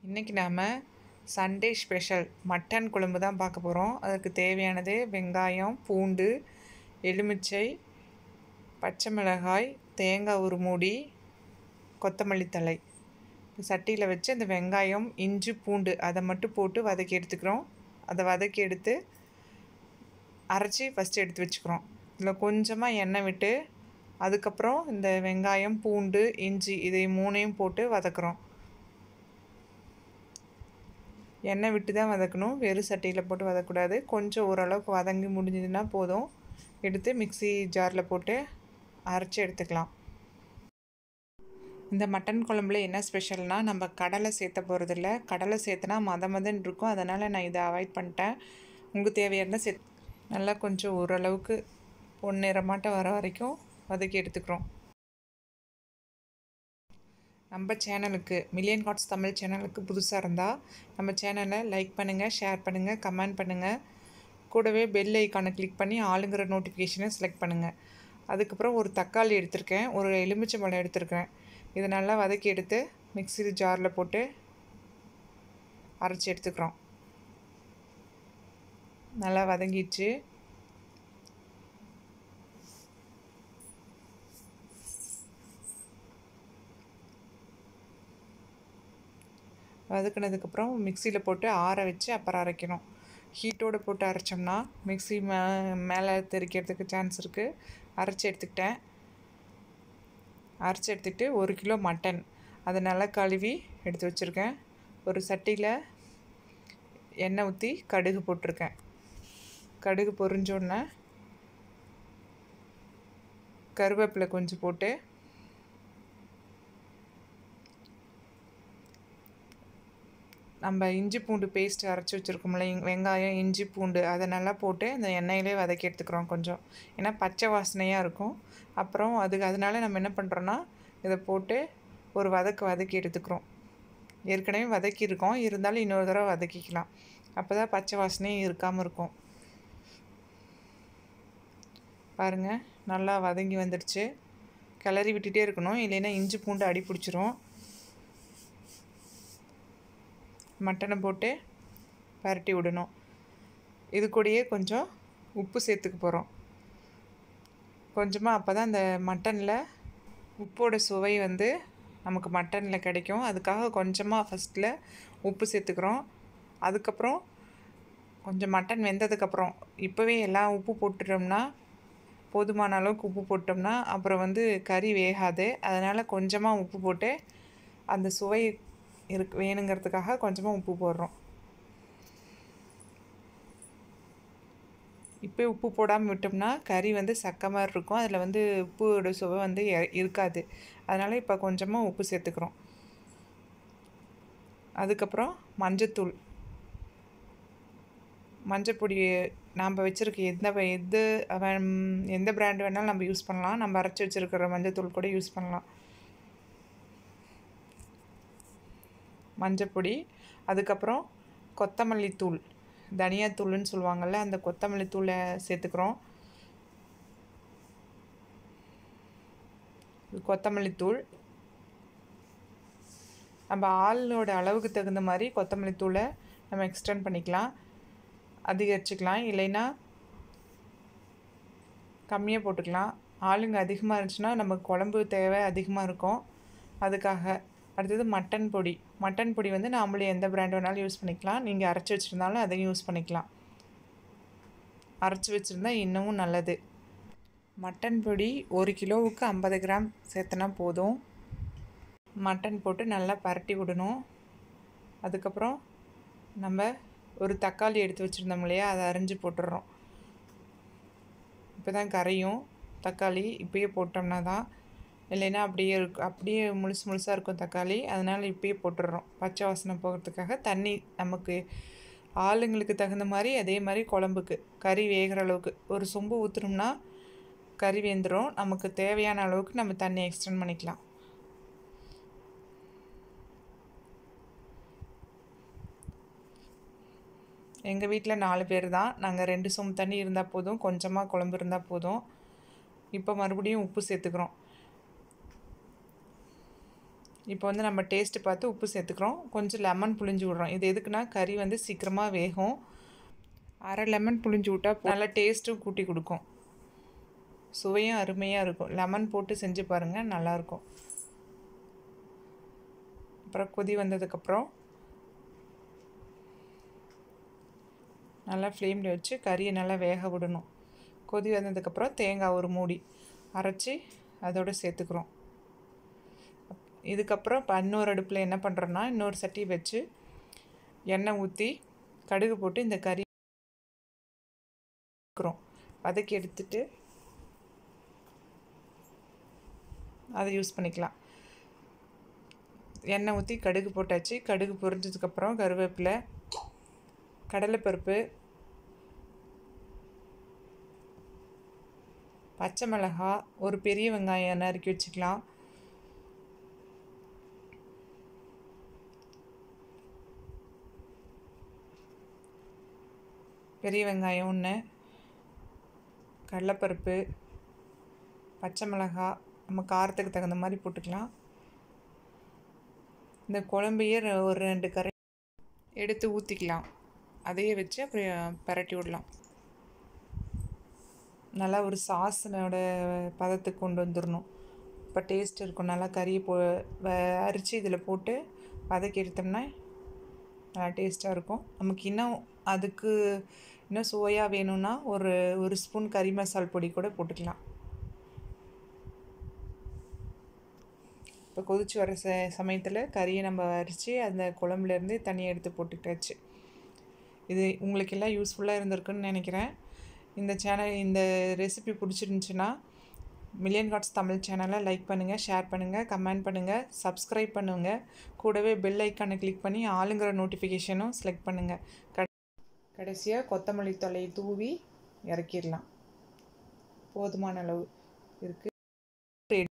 இன்றைக்கி நாம் Sunday special mutton குழம்பு தான் பார்க்க போகிறோம். அதுக்கு தேவையானது வெங்காயம், பூண்டு, எலுமிச்சை, பச்சை மிளகாய், தேங்காய் ஒரு மூடி, கொத்தமல்லி தழை. சட்டியில் வச்சு அந்த வெங்காயம், இஞ்சி, பூண்டு அதை மட்டும் போட்டு வதக்கி எடுத்துக்கிறோம். அதை வதக்கி எடுத்து அரைச்சி ஃபஸ்ட்டு எடுத்து வச்சுக்கிறோம். இதில் கொஞ்சமாக எண்ணெய் விட்டு அதுக்கப்புறம் இந்த வெங்காயம், பூண்டு, இஞ்சி இதை மூணையும் போட்டு வதக்குறோம். எண்ணெய் விட்டு தான் வதக்கணும், வெறும் சட்டியில் போட்டு வதக்கக்கூடாது. கொஞ்சம் ஓரளவுக்கு வதங்கி முடிஞ்சதுன்னா போதும், எடுத்து மிக்ஸி ஜாரில் போட்டு அரைச்சி எடுத்துக்கலாம். இந்த மட்டன் குழம்புல என்ன ஸ்பெஷல்னால், நம்ம கடலை சேர்த்த போகிறதில்ல. கடலை சேர்த்தனா மதன்னு இருக்கும், அதனால் நான் இதை அவாய்ட் பண்ணிட்டேன். உங்களுக்கு தேவையான நல்லா கொஞ்சம் ஓரளவுக்கு பொன்னிறமாட்ட வர வரைக்கும் வதக்கி எடுத்துக்கிறோம். நம்ம சேனலுக்கு மில்லியன் காட்ஸ் தமிழ் சேனலுக்கு புதுசாக இருந்தால் நம்ம சேனலை லைக் பண்ணுங்கள், ஷேர் பண்ணுங்கள், கமெண்ட் பண்ணுங்கள். கூடவே பெல் ஐக்கானை கிளிக் பண்ணி ஆளுங்கிற நோட்டிஃபிகேஷனை செலக்ட் பண்ணுங்கள். அதுக்கப்புறம் ஒரு தக்காளி எடுத்திருக்கேன், ஒரு எலுமிச்சை பழம் எடுத்திருக்கேன். இதை நல்லா வதக்கி எடுத்து மிக்ஸி ஜாரில் போட்டு அரைச்சி எடுத்துக்கிறோம். நல்லா வதங்கிடுச்சு. வதக்கினதுக்கப்புறம் மிக்சியில் போட்டு ஆற வச்சு அப்புறம் அரைக்கணும். ஹீட்டோடு போட்டு அரைச்சோம்னா மிக்ஸி மேலே தெறிக்கிறதுக்கு சான்ஸ் இருக்குது. அரைச்சி எடுத்துக்கிட்டு 1 கிலோ மட்டன் அதை நல்லா கழுவி எடுத்து வச்சுருக்கேன். ஒரு சட்டியில் எண்ணெய் ஊற்றி கடுகு போட்டிருக்கேன். கடுகு பொரிஞ்சோடனே கருவேப்பிலை கொஞ்சம் போட்டு நம்ம இஞ்சி பூண்டு பேஸ்ட் அரைச்சி வச்சுருக்கோம்ல, வெங்காயம், இஞ்சி, பூண்டு அதை நல்லா போட்டு அந்த எண்ணெயிலே வதக்கி எடுத்துக்கிறோம் கொஞ்சம். ஏன்னா பச்சை வாசனையாக இருக்கும். அப்புறம் அதனால நம்ம என்ன பண்ணுறோன்னா இதை போட்டு ஒரு வதக்கி எடுத்துக்கிறோம். ஏற்கனவே வதக்கியிருக்கோம், இருந்தாலும் இன்னொரு தடவை வதக்கிக்கலாம். அப்போ தான் பச்சை வாசனையும் இருக்காமல் இருக்கும். பாருங்கள், நல்லா வதங்கி வந்துடுச்சு. கிளறி விட்டுகிட்டே இருக்கணும், இல்லைன்னா இஞ்சி பூண்டு அடி பிடிச்சிரும். மட்டனை போட்டு பரட்டி விடணும். இது கூடயே கொஞ்சம் உப்பு சேர்த்துக்க போகிறோம் கொஞ்சமாக. அப்போ தான் அந்த மட்டனில் உப்போட சுவை நமக்கு மட்டனில் கிடைக்கும். அதுக்காக கொஞ்சமாக ஃபஸ்ட்டில் உப்பு சேர்த்துக்கிறோம். அதுக்கப்புறம் கொஞ்சம் மட்டன் வெந்ததுக்கப்புறம் இப்போவே எல்லாம் உப்பு போட்டுட்டோம்னா, போதுமான அளவுக்கு உப்பு போட்டோம்னா அப்புறம் கறி வேகாது. அதனால் கொஞ்சமாக உப்பு போட்டு அந்த சுவை வேணுங்கிறதுக்காக கொஞ்சமாக உப்பு போடுறோம். இப்போ உப்பு போடாமல் விட்டோம்னா கறி சக்க மாதிரி இருக்கும், அதில் உப்போட சுவை இருக்காது. அதனால் இப்போ கொஞ்சமாக உப்பு சேர்த்துக்கிறோம். அதுக்கப்புறம் மஞ்சப்பொடி நாம் வச்சுருக்க எந்த பிராண்டு வேணாலும் நம்ம யூஸ் பண்ணலாம். நம்ம அரைச்சி வச்சுருக்கிற மஞ்சத்தூள் கூட யூஸ் பண்ணலாம். மஞ்சப்பொடி, அதுக்கப்புறம் கொத்தமல்லி தூள், தனியாத்தூள்னு சொல்லுவாங்கள்ல, அந்த கொத்தமல்லி தூளை சேர்த்துக்கிறோம். கொத்தமல்லி தூள் நம்ம ஆளோட அளவுக்கு தகுந்த மாதிரி கொத்தமல்லி தூளை நம்ம எக்ஸ்டெண்ட் பண்ணிக்கலாம், அதிகரிச்சுக்கலாம். இல்லைன்னா கம்மியாக போட்டுக்கலாம். ஆளுங்க அதிகமாக இருந்துச்சுன்னா நமக்கு குழம்பு தேவை அதிகமாக இருக்கும், அதுக்காக. அடுத்தது மட்டன் பொடி நாமளே எந்த பிராண்ட் வேணாலும் யூஸ் பண்ணிக்கலாம். நீங்கள் அரைச்சி வச்சுருந்தாலும் அதையும் யூஸ் பண்ணிக்கலாம். அரைச்சி வச்சுருந்தா இன்னமும் நல்லது. மட்டன் பொடி 1 கிலோவுக்கு 50 கிராம் சேர்த்தனா போதும். மட்டன் போட்டு நல்லா பரட்டி விடணும். அதுக்கப்புறம் நம்ம ஒரு தக்காளி எடுத்து வச்சுருந்தோம் இல்லையா, அதை அரிஞ்சு போட்டுடுறோம். இப்போ தான் கரையும் தக்காளி, இப்போயே போட்டோம்னா தான். இல்லைன்னா அப்படியே முழுசாக இருக்கும் தக்காளி. அதனால் இப்போயே போட்டுடுறோம், பச்சை வாசனை போகிறதுக்காக. தண்ணி நமக்கு ஆளுங்களுக்கு தகுந்த மாதிரி, அதே மாதிரி குழம்புக்கு கறி வேகிற அளவுக்கு ஒரு சொம்பு ஊற்றுனோம்னா கறி வெந்துடும். நமக்கு தேவையான அளவுக்கு நம்ம தண்ணி எக்ஸ்டெண்ட் பண்ணிக்கலாம். எங்கள் வீட்டில் 4 பேர் தான். நாங்கள் 2 சொம்பு தண்ணி இருந்தால் போதும், கொஞ்சமாக குழம்பு இருந்தால் போதும். இப்போ மறுபடியும் உப்பு சேர்த்துக்கிறோம். இப்போ வந்து நம்ம டேஸ்ட்டு பார்த்து உப்பு சேர்த்துக்கிறோம். கொஞ்சம் லெமன் புழிஞ்சு விட்றோம். இது எதுக்குன்னா கறி வந்து சீக்கிரமாக வேகும். அரை லெமன் புழிஞ்சு விட்டா நல்லா டேஸ்ட்டும் கூட்டி கொடுக்கும். சுவையும் அருமையாக இருக்கும். லெமன் போட்டு செஞ்சு பாருங்கள், நல்லாயிருக்கும். அப்புறம் கொதி வந்ததுக்கப்புறம் நல்லா ஃப்ளேமில் வச்சு கறியை நல்லா வேக விடணும். கொதி வந்ததுக்கப்புறம் தேங்காய் ஒரு மூடி அரைச்சி அதோடு சேர்த்துக்கிறோம். இதுக்கப்புறம் இப்போ இன்னொரு அடுப்பில் என்ன பண்ணுறோன்னா, இன்னொரு சட்டி வச்சு எண்ணெய் ஊற்றி கடுகு போட்டு இந்த கறி வதக்கி எடுத்துட்டு அதை யூஸ் பண்ணிக்கலாம். எண்ணெய் ஊற்றி கடுகு போட்டாச்சு. கடுகு பொரிஞ்சதுக்கப்புறம் கருவேப்பிலை, கடலைப்பருப்பு, பச்சை மிளகாய், ஒரு பெரிய வெங்காயம் நறுக்கி வச்சுக்கலாம். பெரிய வெங்காயம் 1, கடலைப்பருப்பு, பச்சை மிளகாய் நம்ம காரத்துக்கு தகுந்த மாதிரி போட்டுக்கலாம். இந்த குழம்பையே ஒரு 2 கரை எடுத்து ஊற்றிக்கலாம். அதையே வச்சு அப்புறம் பரட்டி விடலாம். நல்லா ஒரு சாஸனோட பதத்துக்கு கொண்டு வந்துடணும். இப்போ டேஸ்ட் இருக்கும். நல்லா கறியை அரிச்சு இதில் போட்டு வதக்கி எடுத்தோம்னா நல்லா டேஸ்ட்டாக இருக்கும். நமக்கு அதுக்கு இன்னும் சுவையாக வேணும்னா ஒரு ஸ்பூன் கறி மசால் பொடி கூட போட்டுக்கலாம். இப்போ கொதிச்சு வர சமயத்தில் கறியை நம்ம அரித்து அந்த குழம்புலேருந்து தனியாக எடுத்து போட்டுக்கிட்டாச்சு. இது உங்களுக்கு எல்லாம் யூஸ்ஃபுல்லாக இருந்திருக்குன்னு நினைக்கிறேன். இந்த ரெசிபி பிடிச்சிருந்துச்சுன்னா மில்லியன் கார்ட்ஸ் தமிழ் சேனலை லைக் பண்ணுங்கள், ஷேர் பண்ணுங்கள், கமெண்ட் பண்ணுங்கள், சப்ஸ்கிரைப் பண்ணுங்கள். கூடவே பெல் ஐக்கானை கிளிக் பண்ணி ஆளுங்கிற நோட்டிஃபிகேஷனும் செலக்ட் பண்ணுங்கள். கடைசியாக கொத்தமல்லி தழையை தூவி இறக்கிடலாம். போதுமான அளவு இருக்குது.